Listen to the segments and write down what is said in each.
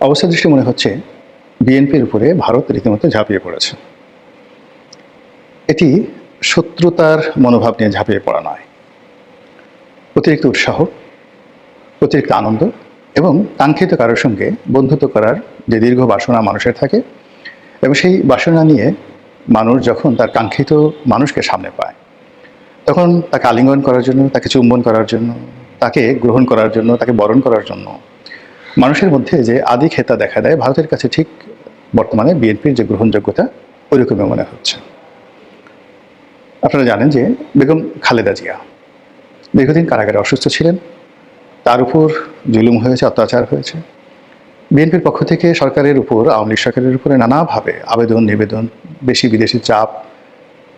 অবস্থা দৃষ্টি মনে হচ্ছে বিএনপির উপরে ভারত রীতিমতো ঝাঁপিয়ে পড়েছে। এটি শত্রুতার মনোভাব নিয়ে ঝাঁপিয়ে পড়া নয়, অতিরিক্ত উৎসাহ, অতিরিক্ত আনন্দ এবং কাঙ্ক্ষিত কারোর সঙ্গে বন্ধুত্ব করার যে দীর্ঘ বাসনা মানুষের থাকে, এবং সেই বাসনা নিয়ে মানুষ যখন তার কাঙ্ক্ষিত মানুষকে সামনে পায়, তখন তাকে আলিঙ্গন করার জন্য, তাকে চুম্বন করার জন্য, তাকে গ্রহণ করার জন্য, তাকে বরণ করার জন্য মানুষের মধ্যে যে আদি খেতা দেখা দেয়, ভারতের কাছে ঠিক বর্তমানে বিএনপির যে গ্রহণযোগ্যতা ওইরকমই মনে হচ্ছে। আপনারা জানেন যে বেগম খালেদা জিয়া দীর্ঘদিন কারাগারে অসুস্থ ছিলেন, তার উপর জুলুম হয়েছে, অত্যাচার হয়েছে। বিএনপির পক্ষ থেকে সরকারের উপর, আওয়ামী লীগ সরকারের উপরে নানাভাবে আবেদন নিবেদন, বেশি বিদেশি চাপ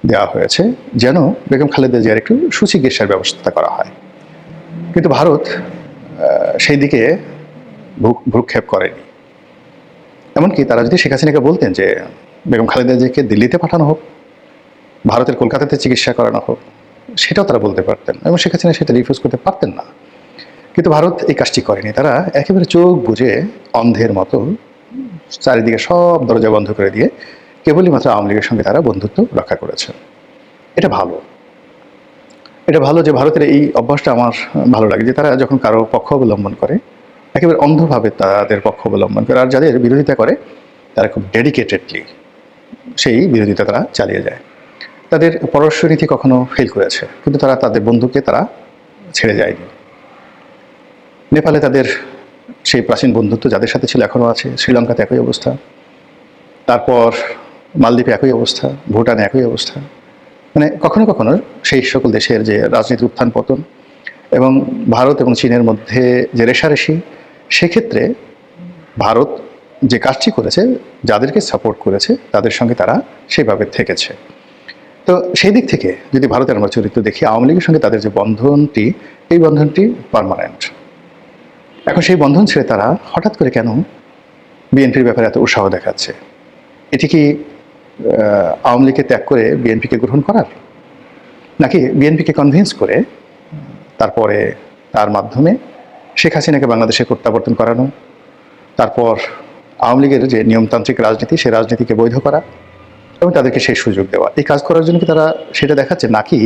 দেওয়া হয়েছে যেন বেগম খালেদা জিয়ার একটু সুচিকিৎসার ব্যবস্থা করা হয়। কিন্তু ভারত সেই দিকে ভ্রুক্ষেপ করেনি। এমনকি তারা যদি শেখ হাসিনাকে বলতেন যে বেগম খালেদা জিয়াকে দিল্লিতে পাঠানো হোক, ভারতের কলকাতাতে চিকিৎসা করানো হোক, সেটাও তারা বলতে পারতেন এবং শেখ হাসিনা সেটা রিফিউজ করতে পারতেন না। কিন্তু ভারত এই কাজটি করেনি। তারা একেবারে চোখ বুজে অন্ধের মতো চারিদিকে সব দরজা বন্ধ করে দিয়ে কেবলই মাত্র আওয়ামী লীগের সঙ্গে তারা বন্ধুত্ব রক্ষা করেছে। এটা ভালো। এটা ভালো যে ভারতের এই অভ্যাসটা আমার ভালো লাগে, যে তারা যখন কারো পক্ষ অবলম্বন করে একেবারে অন্ধভাবে তাদের পক্ষ অবলম্বন করে, আর যাদের বিরোধিতা করে তারা খুব ডেডিকেটেডলি সেই বিরোধিতা তারা চালিয়ে যায়। তাদের পররাষ্ট্রনীতি কখনো ফেল করেছে, কিন্তু তারা তাদের বন্ধুকে তারা ছেড়ে যায়নি। নেপালে তাদের সেই প্রাচীন বন্ধুত্ব যাদের সাথে ছিল এখনও আছে, শ্রীলঙ্কাতে একই অবস্থা, তারপর মালদ্বীপে একই অবস্থা, ভুটানে একই অবস্থা। মানে কখনো কখনো সেই সকল দেশের যে রাজনীতির উত্থান পতন এবং ভারত এবং চীনের মধ্যে যে রেষারেষি, সেক্ষেত্রে ভারত যে কাজটি করেছে, যাদেরকে সাপোর্ট করেছে তাদের সঙ্গে তারা সেইভাবে থেকেছে। তো সেই দিক থেকে যদি ভারতের আমরা চরিত্র দেখি, আওয়ামী লীগের সঙ্গে তাদের যে বন্ধনটি, এই বন্ধনটি পার্মানেন্ট। এখন সেই বন্ধন ছেড়ে তারা হঠাৎ করে কেন বিএনপির ব্যাপারে এত উৎসাহ দেখাচ্ছে? এটি কি আওয়ামী লীগকে ত্যাগ করে বিএনপিকে গ্রহণ করার, নাকি বিএনপিকে কনভিন্স করে তারপরে তার মাধ্যমে শেখ হাসিনাকে বাংলাদেশে প্রত্যাবর্তন করানো, তারপর আওয়ামী লীগের যে নিয়মতান্ত্রিক রাজনীতি, সেই রাজনীতিকে বৈধ করা এবং তাদেরকে সেই সুযোগ দেওয়া? এই কাজ করার জন্য কি তারা সেটা দেখাচ্ছে, নাকি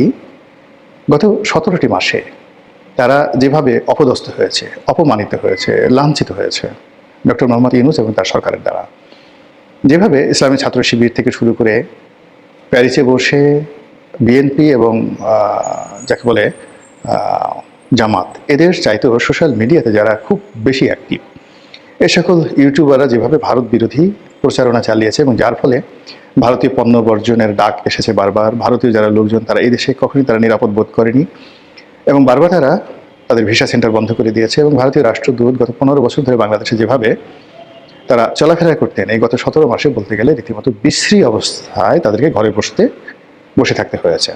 গত 17টি মাসে তারা যেভাবে অপদস্থ হয়েছে, অপমানিত হয়েছে, লাঞ্ছিত হয়েছে ডক্টর মোহাম্মদ ইউনূস এবং তার সরকারের দ্বারা, যেভাবে ইসলামী ছাত্র শিবির থেকে শুরু করে প্যারিসে বসে বিএনপি এবং যাকে বলে জামাত, এদের চাইতেও সোশ্যাল মিডিয়াতে যারা খুব বেশি অ্যাক্টিভ, এ সকল ইউটিউবাররা যেভাবে ভারত বিরোধী প্রচারণা চালিয়েছে এবং যার ফলে ভারতীয় পণ্য বর্জনের ডাক এসেছে বারবার। ভারতীয় যারা লোকজন তারা এই দেশে কখনোই তারা নিরাপদ বোধ করেনি এবং বারবার তারা তাদের ভিসা সেন্টার বন্ধ করে দিয়েছে। এবং ভারতীয় রাষ্ট্রদূত গত 15 বছর ধরে বাংলাদেশে যেভাবে তারা চলাফেরা করতেন, এই গত 17 মাসে বলতে গেলে রীতিমতো বিশ্রী অবস্থায় তাদেরকে ঘরে বসে থাকতে হয়েছে।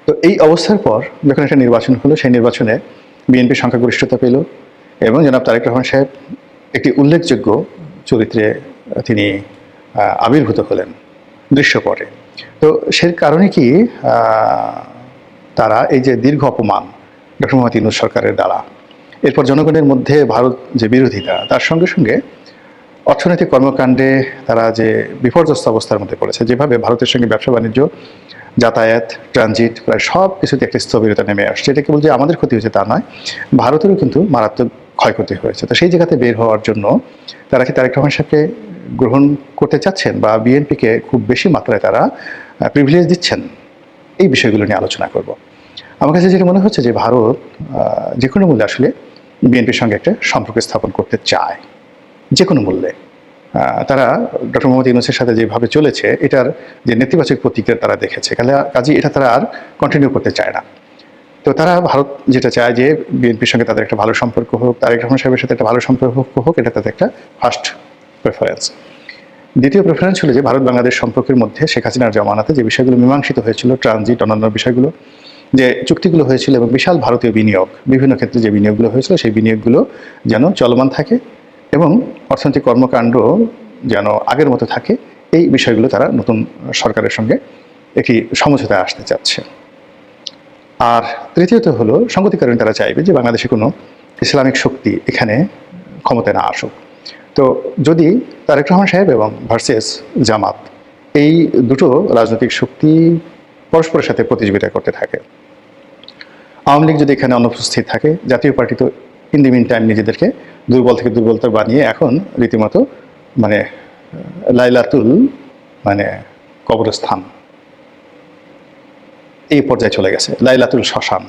তো এই অবস্থার পর যখন একটা নির্বাচন হলো, সেই নির্বাচনে বিএনপি সংখ্যাগরিষ্ঠতা পেল এবং জনাব তারেক রহমান সাহেব একটি উল্লেখযোগ্য চরিত্রে তিনি আবির্ভূত হলেন দৃশ্যপটে। তো সে কারণে কি তারা এই যে দীর্ঘ অপমান ডক্টর মোহাম্মদ ইউনূস সরকারের দ্বারা, এরপর জনগণের মধ্যে ভারত যে বিরোধিতা, তার সঙ্গে সঙ্গে অর্থনৈতিক কর্মকাণ্ডে তারা যে বিপর্যস্ত অবস্থার মধ্যে পড়েছে, যেভাবে ভারতের সঙ্গে ব্যবসা বাণিজ্য, যাতায়াত, ট্রানজিট প্রায় সব কিছুতে একটা স্থবিরতা নেমে আসছে। এটা কেবল যে আমাদের ক্ষতি হয়েছে তা নয়, ভারতেরও কিন্তু মারাত্মক ক্ষয়ক্ষতি হয়েছে। তো সেই জায়গাতে বের হওয়ার জন্য তারা কি তারেক রহমান সাহেবকে গ্রহণ করতে চাচ্ছেন বা বিএনপিকে খুব বেশি মাত্রায় তারা প্রিভিলেজ দিচ্ছেন? এই বিষয়গুলো নিয়ে আলোচনা করব। আমার কাছে যেটা মনে হচ্ছে যে ভারত যে কোনো মূল্যে আসলে বিএনপির সঙ্গে একটা সম্পর্ক স্থাপন করতে চায়, যে কোনো মূল্যে। তারা ডক্টর মোহাম্মদ ইউনূসের সাথে যেভাবে চলেছে, এটার যে নেতিবাচক প্রতিক্রিয়া তারা দেখেছে, কাজে এটা তারা আর কন্টিনিউ করতে চায় না। তো তারা ভারত যেটা চায় যে বিএনপির সঙ্গে তাদের একটা ভালো সম্পর্ক হোক, তারেক রহমান সাহেবের সাথে একটা ভালো সম্পর্ক হোক, এটা তাদের একটা ফার্স্ট প্রেফারেন্স। দ্বিতীয় প্রেফারেন্স হলো যে ভারত বাংলাদেশ সম্পর্কের মধ্যে শেখ হাসিনার জমানাতে যে বিষয়গুলো মীমাংসিত হয়েছিল, ট্রানজিট, অন্যান্য বিষয়গুলো, যে চুক্তিগুলো হয়েছিল এবং বিশাল ভারতীয় বিনিয়োগ, বিভিন্ন ক্ষেত্রে যে বিনিয়োগগুলো হয়েছিল, সেই বিনিয়োগগুলো যেন চলমান থাকে এবং অর্থনৈতিক কর্মকাণ্ড যেন আগের মতো থাকে, এই বিষয়গুলো তারা নতুন সরকারের সঙ্গে একটি সমঝোতায় আসতে চাচ্ছে। আর তৃতীয়ত হলো সংগতির কারণে তারা চাইবে যে বাংলাদেশে কোনো ইসলামিক শক্তি এখানে ক্ষমতায় না আসুক। তো যদি তারেক রহমান সাহেব এবং ভার্সেস জামাত এই দুটো রাজনৈতিক শক্তি পরস্পরের সাথে প্রতিযোগিতা করতে থাকে, আওয়ামী লীগ যদি এখানে অনুপস্থিত থাকে, জাতীয় পার্টি তো ইন দি মিন টাইম নিজেদেরকে দুর্বল থেকে দুর্বলতর বানিয়ে এখন রীতিমতো মানে লাইলাতুল মানে কবরস্থান এই পর্যায়ে চলে গেছে, লাইলাতুল শ্মশান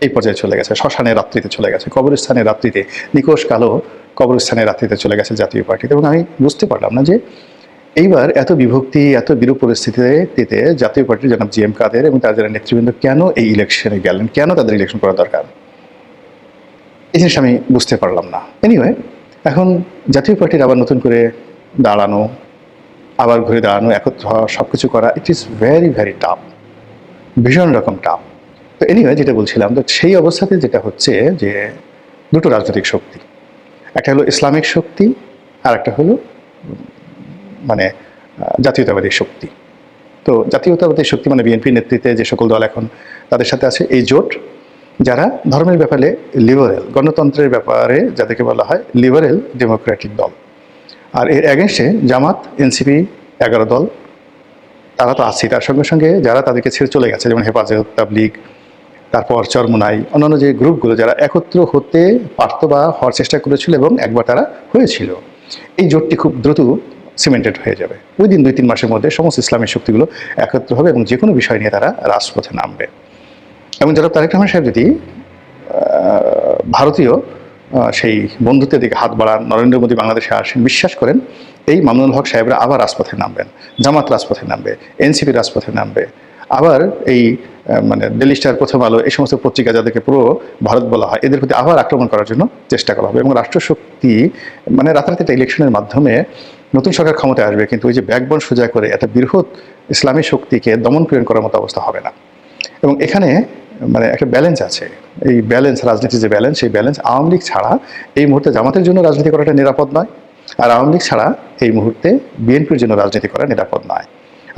এই পর্যায়ে চলে গেছে, শ্মশানের রাত্রিতে চলে গেছে, কবরস্থানের রাত্রিতে, নিকোষ কালো কবরস্থানের রাত্রিতে চলে গেছে জাতীয় পার্টিতে। এবং আমি বুঝতে পারলাম না যে এইবার এত বিভক্তি, এত বিরূপ পরিস্থিতিতে জাতীয় পার্টির জনাব জি এম কাদের এবং তার যারা নেতৃবৃন্দ কেন এই ইলেকশনে গেলেন, কেন তাদের ইলেকশন করা দরকার, এই জিনিস আমি বুঝতে পারলাম না। এনিওয়ে, এখন জাতীয় পার্টির আবার নতুন করে দাঁড়ানো, আবার ঘুরে দাঁড়ানো, একত্র হওয়া, সব কিছু করা, it is very very tough, ভীষণ রকম টাফ। তো এনিওয়ে, যেটা বলছিলাম, তো সেই অবস্থাতে যেটা হচ্ছে যে দুটো রাজনৈতিক শক্তি, একটা হলো ইসলামিক শক্তি আর একটা হলো মানে জাতীয়তাবাদী শক্তি। তো জাতীয়তাবাদী শক্তি মানে বিএনপি নেতৃত্বে যে সকল দল এখন তাদের সাথে আছে এই জোট, যারা ধর্মের ব্যাপারে লিবারেল, গণতন্ত্রের ব্যাপারে যাদেরকে বলা হয় লিবারেল ডেমোক্রেটিক দল। আর এর অ্যাগেনস্টে জামাত, এনসিপি 11 দল, তারা তো আছে। তার সঙ্গে সঙ্গে যারা তাদেরকে ছেড়ে চলে গেছে, যেমন হেফাজত, তাবলিগ, তারপর চরমোনাই, অন্যান্য যে গ্রুপগুলো যারা একত্র হতে পারত বা হওয়ার চেষ্টা করেছিল এবং একবার তারা হয়েছিল, এই জোটটি খুব দ্রুত সিমেন্টেড হয়ে যাবে। উইদিন 2-3 মাসের মধ্যে সমস্ত ইসলামিক শক্তিগুলো একত্র হবে এবং যে কোনো বিষয় নিয়ে তারা রাজপথে নামবে। এবং যারা তারেক রহমান সাহেব যদি ভারতীয় সেই বন্ধুত্বের দিকে হাত বাড়ান, নরেন্দ্র মোদী বাংলাদেশে আসেন, বিশ্বাস করেন এই মামুনুল হক সাহেবরা আবার রাজপথে নামবেন, জামাত রাজপথে নামবে, এনসিপি রাজপথে নামবে, আবার এই মানে ডেইলি স্টার, প্রথম আলো, এই সমস্ত পত্রিকা যাদেরকে পুরো ভারত বলা হয়, এদের প্রতি আবার আক্রমণ করার জন্য চেষ্টা করা হবে। এবং রাষ্ট্রশক্তি মানে রাতারাতি একটা ইলেকশনের মাধ্যমে নতুন সরকার ক্ষমতায় আসবে, কিন্তু ওই যে ব্যাকবোন সোজা করে একটা বৃহৎ ইসলামী শক্তিকে দমন পীড়ন করার মতো অবস্থা হবে না। এবং এখানে মানে একটা ব্যালেন্স আছে, এই ব্যালেন্স, রাজনীতির যে ব্যালেন্স, সেই ব্যালেন্স আওয়ামী লীগ ছাড়া এই মুহূর্তে জামাতের জন্য রাজনীতি করাটা নিরাপদ নয়, আর আওয়ামী লীগ ছাড়া এই মুহূর্তে বিএনপির জন্য রাজনীতি করা নিরাপদ নয়।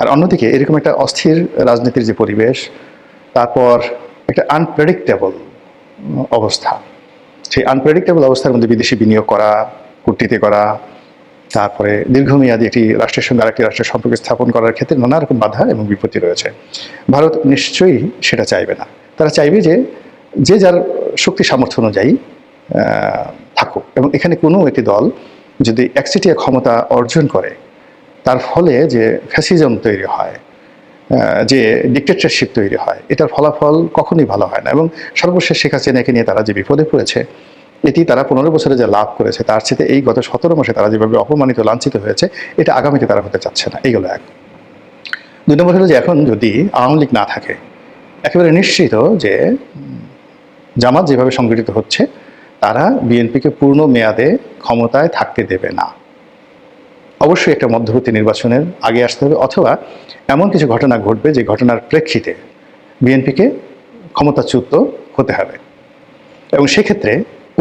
আর অন্যদিকে এরকম একটা অস্থির রাজনীতির যে পরিবেশ, তারপর একটা আনপ্রেডিক্টেবল অবস্থা, সেই আনপ্রেডিক্টেবল অবস্থার মধ্যে বিদেশি বিনিয়োগ করা, কূটনীতি করা, তারপরে দীর্ঘমেয়াদী একটি রাষ্ট্রের সঙ্গে আরেকটি রাষ্ট্রের সম্পর্ক স্থাপন করার ক্ষেত্রে নানা রকম বাধা এবং বিপত্তি রয়েছে। ভারত নিশ্চয়ই সেটা চাইবে না। তারা চাইবে যে যে যার শক্তি সামর্থ্য অনুযায়ী থাকুক, এবং এখানে কোনো একটি দল যদি একচেটিয়া ক্ষমতা অর্জন করে, তার ফলে যে ফ্যাসিজম তৈরি হয়, যে ডিক্টেটরশিপ তৈরি হয়, এটার ফলাফল কখনোই ভালো হয় না। এবং সর্বশেষ শেখ হাসিনাকে নিয়ে তারা যে বিপদে পড়েছে, এটি তারা 15 বছরে যে লাভ করেছে তার চেয়ে এই গত 17 মাসে তারা যেভাবে অপমানিত, লাঞ্ছিত হয়েছে, এটা আগামীতে তারা হতে চাচ্ছে না। এইগুলো এক। 2 নম্বর হলো যে এখন যদি আওয়ামী লীগ না থাকে, একেবারে নিশ্চিত যে জামাত যেভাবে সংগঠিত হচ্ছে, তারা বিএনপিকে পূর্ণ মেয়াদে ক্ষমতায় থাকতে দেবে না। অবশ্যই একটা মধ্যবর্তী নির্বাচনের আগে আসতে হবে, অথবা এমন কিছু ঘটনা ঘটবে যে ঘটনার প্রেক্ষিতে বিএনপিকে ক্ষমতাচ্যুত হতে হবে। এবং সেক্ষেত্রে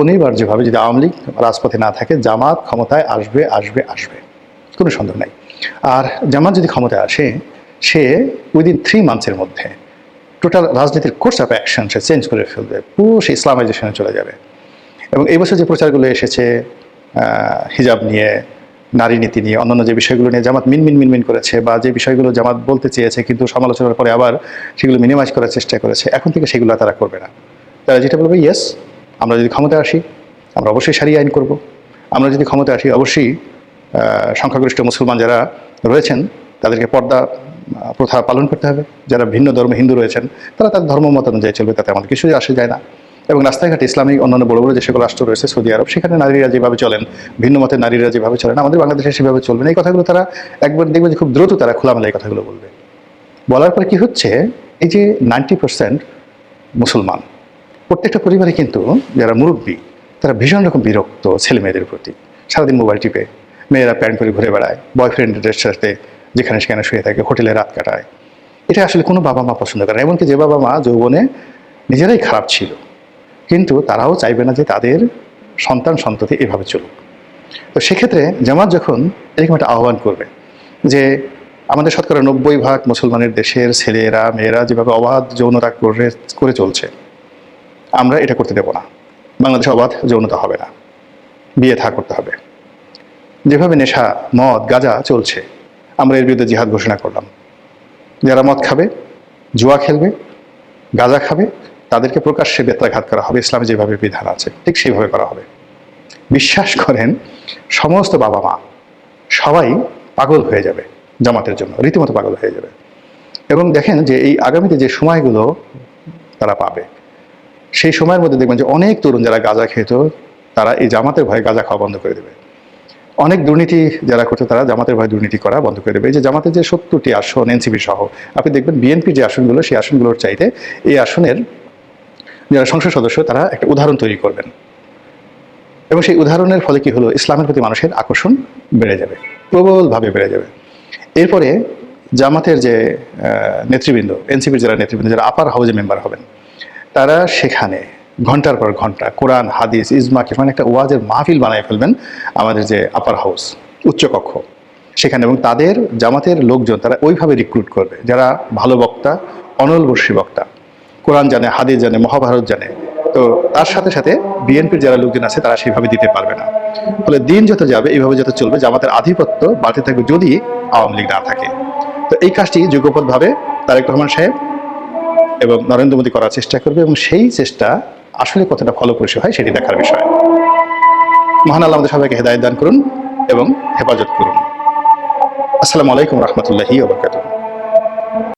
অনিবার্যভাবে যদি আওয়ামী লীগ রাজপথে না থাকে, জামাত ক্ষমতায় আসবে আসবে আসবে, কোনো সন্দেহ নাই। আর জামাত যদি ক্ষমতায় আসে, সে উইদিন 3 মান্থসের মধ্যে টোটাল রাজনীতির course of action say change করে ফেলবে, পুরো সে ইসলামাইজেশনে চলে যাবে। এবং এই বছর যে প্রচারগুলো এসেছে হিজাব নিয়ে, নারী নীতি নিয়ে, অন্যান্য যে বিষয়গুলো নিয়ে জামাত মিনমিন করেছে, বা যে বিষয়গুলো জামাত বলতে চেয়েছে কিন্তু সমালোচনার পরে আবার সেগুলো মিনিমাইজ করার চেষ্টা করেছে, এখন থেকে সেগুলো তারা করবে না। তারা যেটা বলবে, ইয়েস, আমরা যদি ক্ষমতায় আসি আমরা অবশ্যই সারিয়া আইন করব, আমরা যদি ক্ষমতায় আসি অবশ্যই সংখ্যাগরিষ্ঠ মুসলমান যারা রয়েছেন তাদেরকে পর্দা প্রথা পালন করতে হবে, যারা ভিন্ন ধর্মে হিন্দু রয়েছেন তারা তার ধর্ম মত অনুযায়ী চলবে, তাতে আমাদের কিছুই আসে যায় না। এবং রাস্তাঘাটে ইসলামিক অন্যান্য বড় বড় যে সকল রাষ্ট্র রয়েছে, সৌদি আরব, সেখানে নারীরা যেভাবে চলেন, ভিন্ন মতের নারীরা যেভাবে চলেন, আমাদের বাংলাদেশে সেভাবে চলবে না। এই কথাগুলো তারা একবার দেখবে যে খুব দ্রুত তারা খোলামেলা এই কথাগুলো বলবে। বলার পরে কি হচ্ছে, এই যে 90% মুসলমান, প্রত্যেকটা পরিবারে কিন্তু যারা মুরব্বী তারা ভীষণ রকম বিরক্ত ছেলে মেয়েদের প্রতি। সারাদিন মোবাইল টিপে, মেয়েরা প্যান্ট পরে ঘুরে বেড়ায়, বয়ফ্রেন্ডদের সাথে যেখানে সেখানে শুয়ে থাকে, হোটেলে রাত কাটায়। এটা আসলে কোনো বাবা মা পছন্দ করে না। এমনকি যে বাবা মা যৌবনে নিজেরাই খারাপ ছিল, কিন্তু তারাও চাইবে না যে তাদের সন্তান সন্ততি এভাবে চলুক। তো সেক্ষেত্রে জামাত যখন এরকম একটা আহ্বান করবে যে আমাদের শতকরা 90% মুসলমানের দেশের ছেলেরা মেয়েরা যেভাবে অবাধ যৌনতা করে চলছে, আমরা এটা করতে দেব না, বাংলাদেশে অবাধ যৌনতা হবে না, বিয়ে থা করতে হবে। যেভাবে নেশা, মদ, গাঁজা চলছে, আমরা এর বিরুদ্ধে জিহাদ ঘোষণা করলাম। যারা মদ খাবে, জুয়া খেলবে, গাঁজা খাবে, তাদেরকে প্রকাশ্যে বেত্রাঘাত করা হবে। ইসলামে যেভাবে বিধান আছে ঠিক সেইভাবে করা হবে। বিশ্বাস করেন, সমস্ত বাবা মা সবাই পাগল হয়ে যাবে জামাতের জন্য, রীতিমতো পাগল হয়ে যাবে। এবং দেখেন যে এই আগামীতে যে সময়গুলো তারা পাবে, সেই সময়ের মধ্যে দেখবেন যে অনেক তরুণ যারা গাঁজা খেত, তারা এই জামাতের ভয়ে গাঁজা খাওয়া বন্ধ করে দেবে। অনেক দুর্নীতি যারা করছে, তারা জামাতের ভয়ে দুর্নীতি করা বন্ধ করে দেবে। এই যে জামাতের যে 70টি আসন এনসিপি সহ, আপনি দেখবেন বিএনপির যে আসনগুলো, সেই আসনগুলোর চাইতে এই আসনের যারা সংসদ সদস্য, তারা একটা উদাহরণ তৈরি করবেন। এবং সেই উদাহরণের ফলে কি হলো, ইসলামের প্রতি মানুষের আকর্ষণ বেড়ে যাবে, প্রবলভাবে বেড়ে যাবে। এরপরে জামাতের যে নেতৃবৃন্দ, এনসিপির যারা নেতৃবৃন্দ, যারা আপার হাউজে মেম্বার হবেন, তারা সেখানে ঘন্টার পর ঘন্টা কোরআন, হাদিস, ইজমা, মানে একটা ওয়াজের মাহফিল বানায় ফেলবেন আমাদের যে আপার হাউস, উচ্চকক্ষ সেখানে। এবং তাদের জামাতের লোকজন তারা ওইভাবে রিক্রুট করবে, যারা ভালো বক্তা, অনলবর্ষী বক্তা, কোরআন জানে, হাদিস জানে, মহাভারত জানে। তো তার সাথে সাথে বিএনপির যারা লোকজন আছে, তারা সেইভাবে দিতে পারবে না। ফলে দিন যত যাবে, এইভাবে যত চলবে, জামাতের আধিপত্য বাড়তে থাকবে যদি আওয়ামী লীগ না থাকে। তো এই কাজটি যোগ্যপদভাবে তারেক রহমান সাহেব এবং নরেন্দ্র মোদী করার চেষ্টা করবে, এবং সেই চেষ্টা আসলে কতটা ফলপ্রসূ হয় সেটি দেখার বিষয়। মহান আল্লাহ আমাদের সবাইকে হেদায়েত দান করুন এবং হেফাজত করুন। আসসালামু আলাইকুম রহমতুল্লাহি ওয়া বারাকাতুহু।